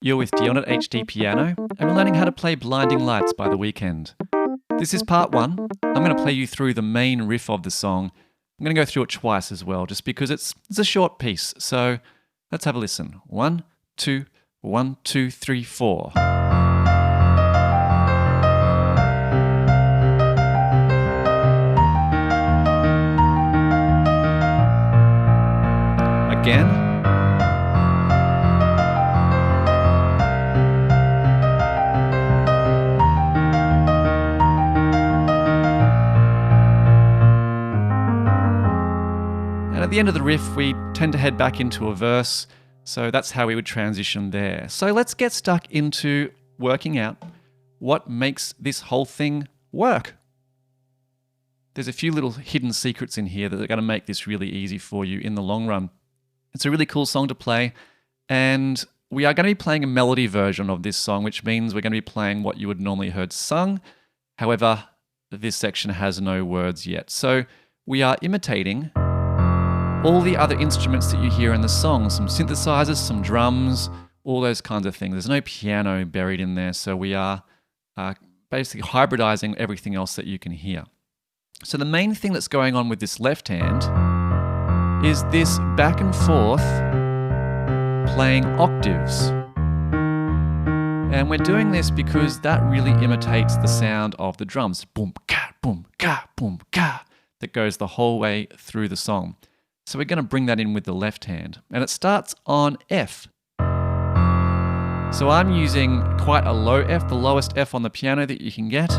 You're with Dion at HDpiano, and we're learning how to play Blinding Lights by The Weeknd. This is part one. I'm going to play you through the main riff of the song. I'm going to go through it twice as well, just because it's a short piece. So let's have a listen. 1, 2, 1, 2, 3, 4. Again. And at the end of the riff, we tend to head back into a verse, so that's how we would transition there. So let's get stuck into working out what makes this whole thing work. There's a few little hidden secrets in here that are going to make this really easy for you in the long run. It's a really cool song to play, and we are going to be playing a melody version of this song, which means we're going to be playing what you would normally heard sung. However, this section has no words yet. So we are imitating all the other instruments that you hear in the song, some synthesizers, some drums, all those kinds of things. There's no piano buried in there, so we are basically hybridizing everything else that you can hear. So the main thing that's going on with this left hand is this back and forth playing octaves. And we're doing this because that really imitates the sound of the drums. Boom, ka, boom, ka, boom, ka, that goes the whole way through the song. So we're going to bring that in with the left hand. And it starts on F. So I'm using quite a low F, the lowest F on the piano that you can get.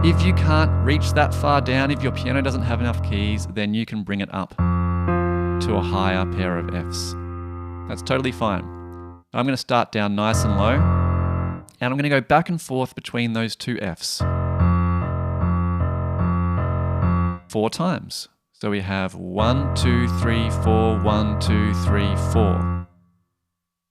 If you can't reach that far down, if your piano doesn't have enough keys, then you can bring it up to a higher pair of Fs. That's totally fine. I'm going to start down nice and low, and I'm going to go back and forth between those two Fs 4 times. So we have 1, 2, 3, 4, 1, 2, 3, 4.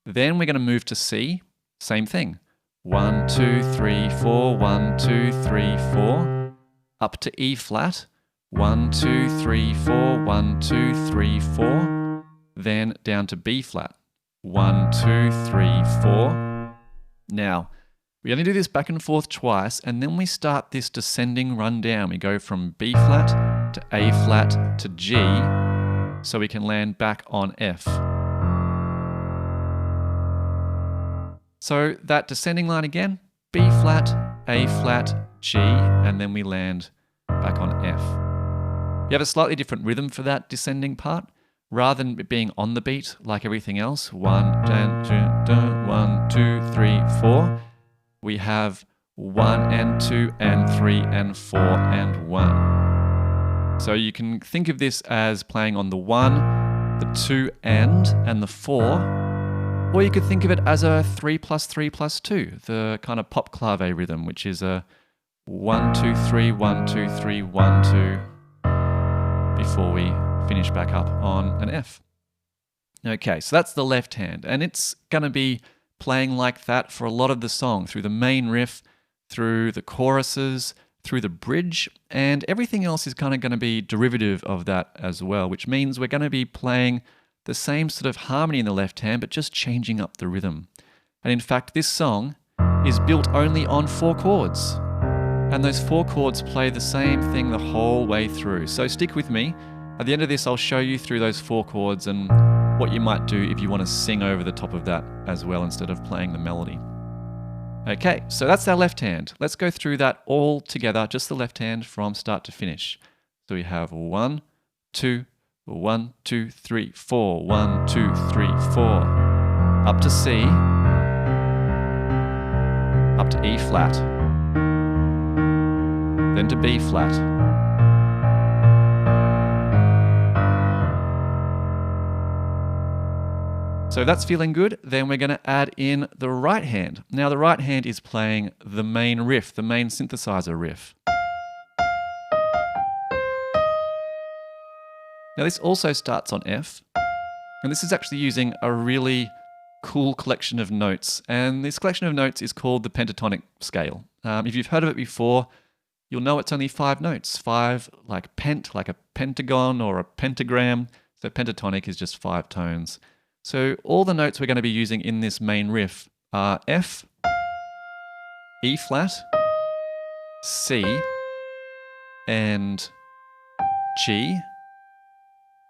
Then we're going to move to C, same thing. 1, 2, 3, 4, 1, 2, 3, 4. Up to E flat. 1, 2, 3, 4, 1, 2, 3, 4. Then down to B flat. 1, 2, 3, 4. Now, we only do this back and forth twice, and then we start this descending run down. We go from B flat to A flat to G, so we can land back on F. So that descending line again, B flat, A flat, G, and then we land back on F. You have a slightly different rhythm for that descending part. Rather than it being on the beat like everything else, 1, 2, 3, 4, we have 1 and 2 and 3 and 4 and 1. So you can think of this as playing on the 1, the 2 and the 4, or you could think of it as a 3 plus 3 plus 2, the kind of pop clave rhythm, which is a 1, 2, 3, 1, 2, 3, 1, 2, before we finish back up on an F. Okay, so that's the left hand, and it's going to be playing like that for a lot of the song, through the main riff, through the choruses, through the bridge, and everything else is kind of going to be derivative of that as well, which means we're going to be playing the same sort of harmony in the left hand, but just changing up the rhythm. And in fact, this song is built only on 4 chords, and those 4 chords play the same thing the whole way through. So stick with me. At the end of this, I'll show you through those 4 chords and what you might do if you want to sing over the top of that as well instead of playing the melody. Okay, so that's our left hand. Let's go through that all together, just the left hand from start to finish. So we have 1, 2, 1, 2, 3, 4, 1, 2, 3, 4. Up to C, up to E flat, then to B flat. So that's feeling good. Then we're going to add in the right hand. Now the right hand is playing the main riff, the main synthesizer riff. Now this also starts on F, and this is actually using a really cool collection of notes, and this collection of notes is called the pentatonic scale. If you've heard of it before, you'll know it's only 5 notes. 5 like pent, like a pentagon or a pentagram. So pentatonic is just 5 tones. So all the notes we're going to be using in this main riff are F, E flat, C, and G,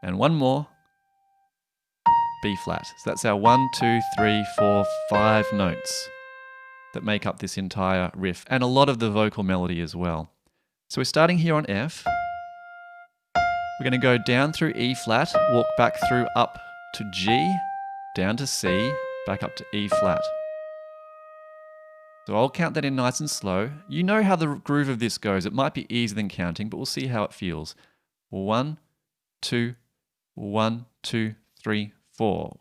and one more, B flat. So that's our 1, 2, 3, 4, 5 notes that make up this entire riff, and a lot of the vocal melody as well. So we're starting here on F. We're going to go down through E flat, walk back through up to G, down to C, back up to E flat. So I'll count that in nice and slow. You know how the groove of this goes. It might be easier than counting, but we'll see how it feels. 1, 2, 1, 2, 3, 4.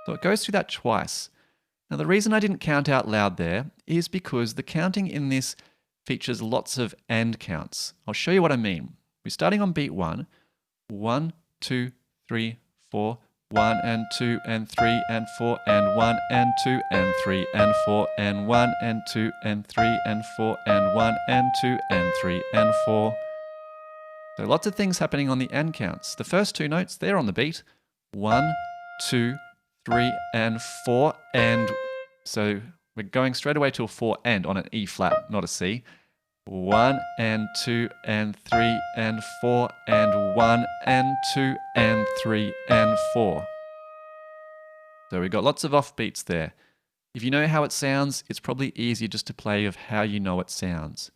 So it goes through that twice. Now the reason I didn't count out loud there is because the counting in this features lots of and counts. I'll show you what I mean. We're starting on beat 1. 1, 2, 3, 4, 1 and 2 and 3 and 4 and 1 and 2 and 3 and 4 and 1 and 2 and 3 and 4 and 1 and 2 and 3 and 4. So lots of things happening on the and counts. The first two notes, they're on the beat. 1, 2, 3 and 4, and so we're going straight away to a 4 and on an E flat, not a C. 1 and 2 and 3 and 4 and 1 and 2 and 3 and 4. So we've got lots of offbeats there. If you know how it sounds, it's probably easier just to play of how you know it sounds.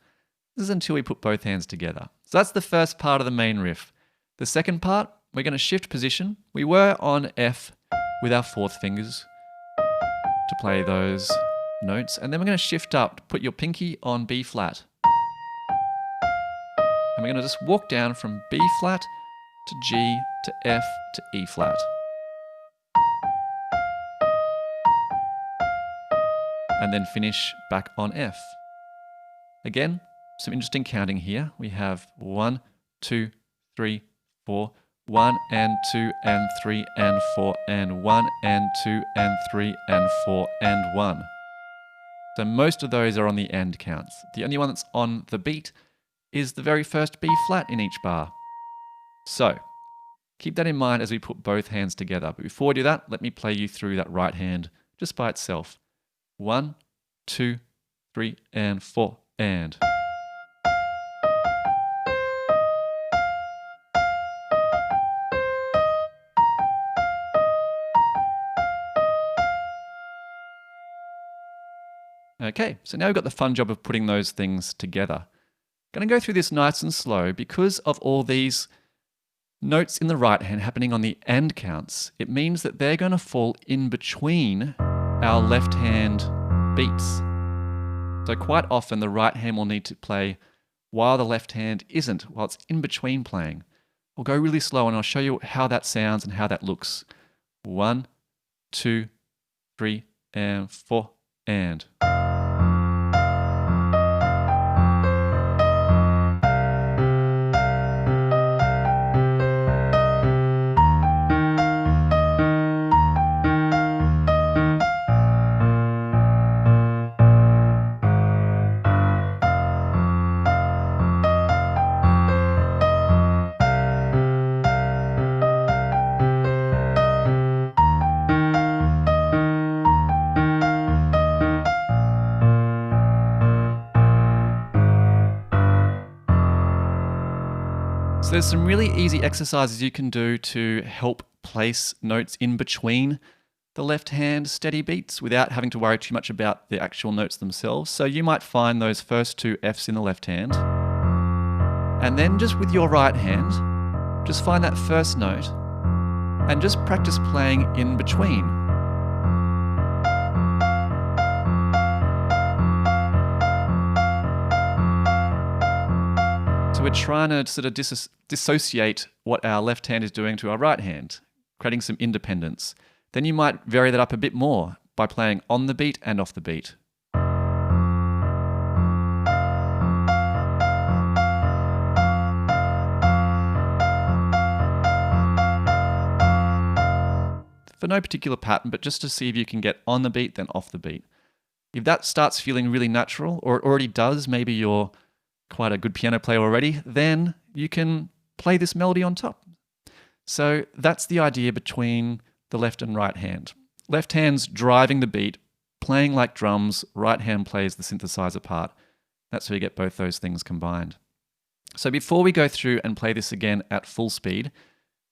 This is until we put both hands together. So that's the first part of the main riff. The second part, we're going to shift position. We were on F with our fourth fingers to play those notes, and then we're going to shift up to put your pinky on B flat. And we're going to just walk down from B flat to G to F to E flat. And then finish back on F. Again, some interesting counting here. We have 1, 2, 3, 4, 1 and 2 and 3 and 4 and 1 and 2 and 3 and 4 and 1. So most of those are on the and counts. The only one that's on the beat is the very first B flat in each bar. So keep that in mind as we put both hands together. But before we do that, let me play you through that right hand just by itself. 1, 2, 3 and 4 and. Okay, so now we've got the fun job of putting those things together. Going to go through this nice and slow because of all these notes in the right hand happening on the and counts. It means that they're going to fall in between our left hand beats. So quite often the right hand will need to play while the left hand isn't, while it's in between playing. We'll go really slow and I'll show you how that sounds and how that looks. 1, 2, 3 and 4 and. So there's some really easy exercises you can do to help place notes in between the left hand steady beats without having to worry too much about the actual notes themselves. So you might find those first two Fs in the left hand, and then just with your right hand, just find that first note and just practice playing in between. We're trying to sort of dissociate what our left hand is doing to our right hand, creating some independence. Then you might vary that up a bit more by playing on the beat and off the beat. For no particular pattern, but just to see if you can get on the beat, then off the beat. If that starts feeling really natural, or it already does, maybe you're quite a good piano player already, then you can play this melody on top. So that's the idea between the left and right hand. Left hand's driving the beat, playing like drums, right hand plays the synthesizer part. That's where you get both those things combined. So before we go through and play this again at full speed,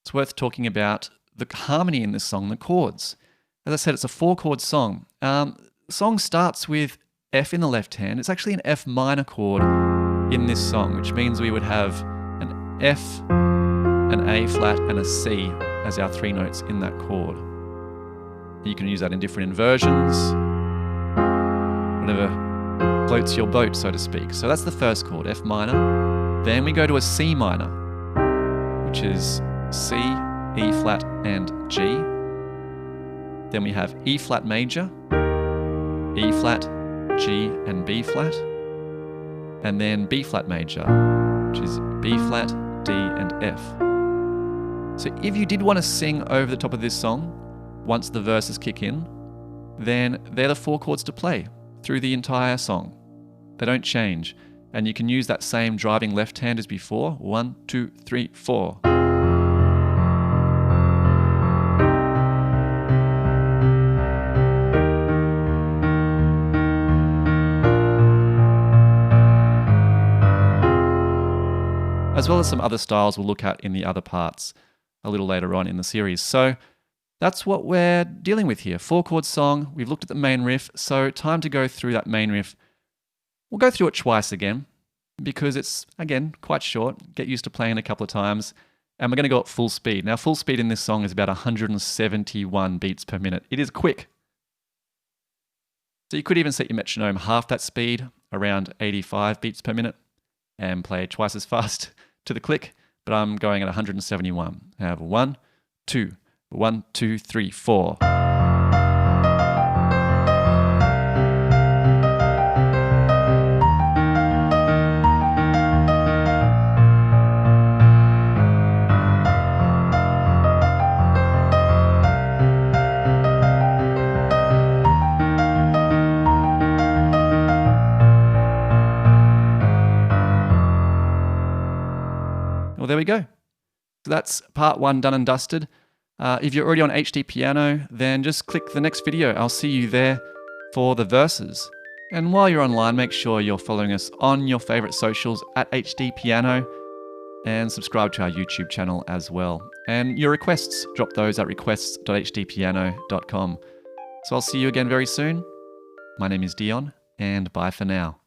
it's worth talking about the harmony in this song, the chords. As I said, it's a 4-chord song. The song starts with F in the left hand. It's actually an F minor chord in this song, which means we would have an F, an A flat, and a C as our 3 notes in that chord. You can use that in different inversions, whatever floats your boat, so to speak. So that's the first chord, F minor. Then we go to a C minor, which is C, E flat, and G. Then we have E flat major, E flat, G, and B flat. And then B flat major, which is B flat, D, and F. So if you did want to sing over the top of this song, once the verses kick in, then they're the 4 chords to play through the entire song. They don't change. And you can use that same driving left hand as before. 1, 2, 3, 4. As well as some other styles we'll look at in the other parts a little later on in the series. So that's what we're dealing with here. 4-chord song. We've looked at the main riff, so time to go through that main riff. We'll go through it twice again because it's, again, quite short. Get used to playing it a couple of times. And we're going to go at full speed. Now, full speed in this song is about 171 beats per minute. It is quick. So you could even set your metronome half that speed, around 85 beats per minute, and play twice as fast to the click. But I'm going at 171. I have 1, 2, 1, 2, 3, 4. Well, there we go. So that's part 1 done and dusted. If you're already on HDpiano, then just click the next video. I'll see you there for the verses. And while you're online, make sure you're following us on your favorite socials at HDpiano and subscribe to our YouTube channel as well. And your requests, drop those at requests.hdpiano.com. So I'll see you again very soon. My name is Dion, and bye for now.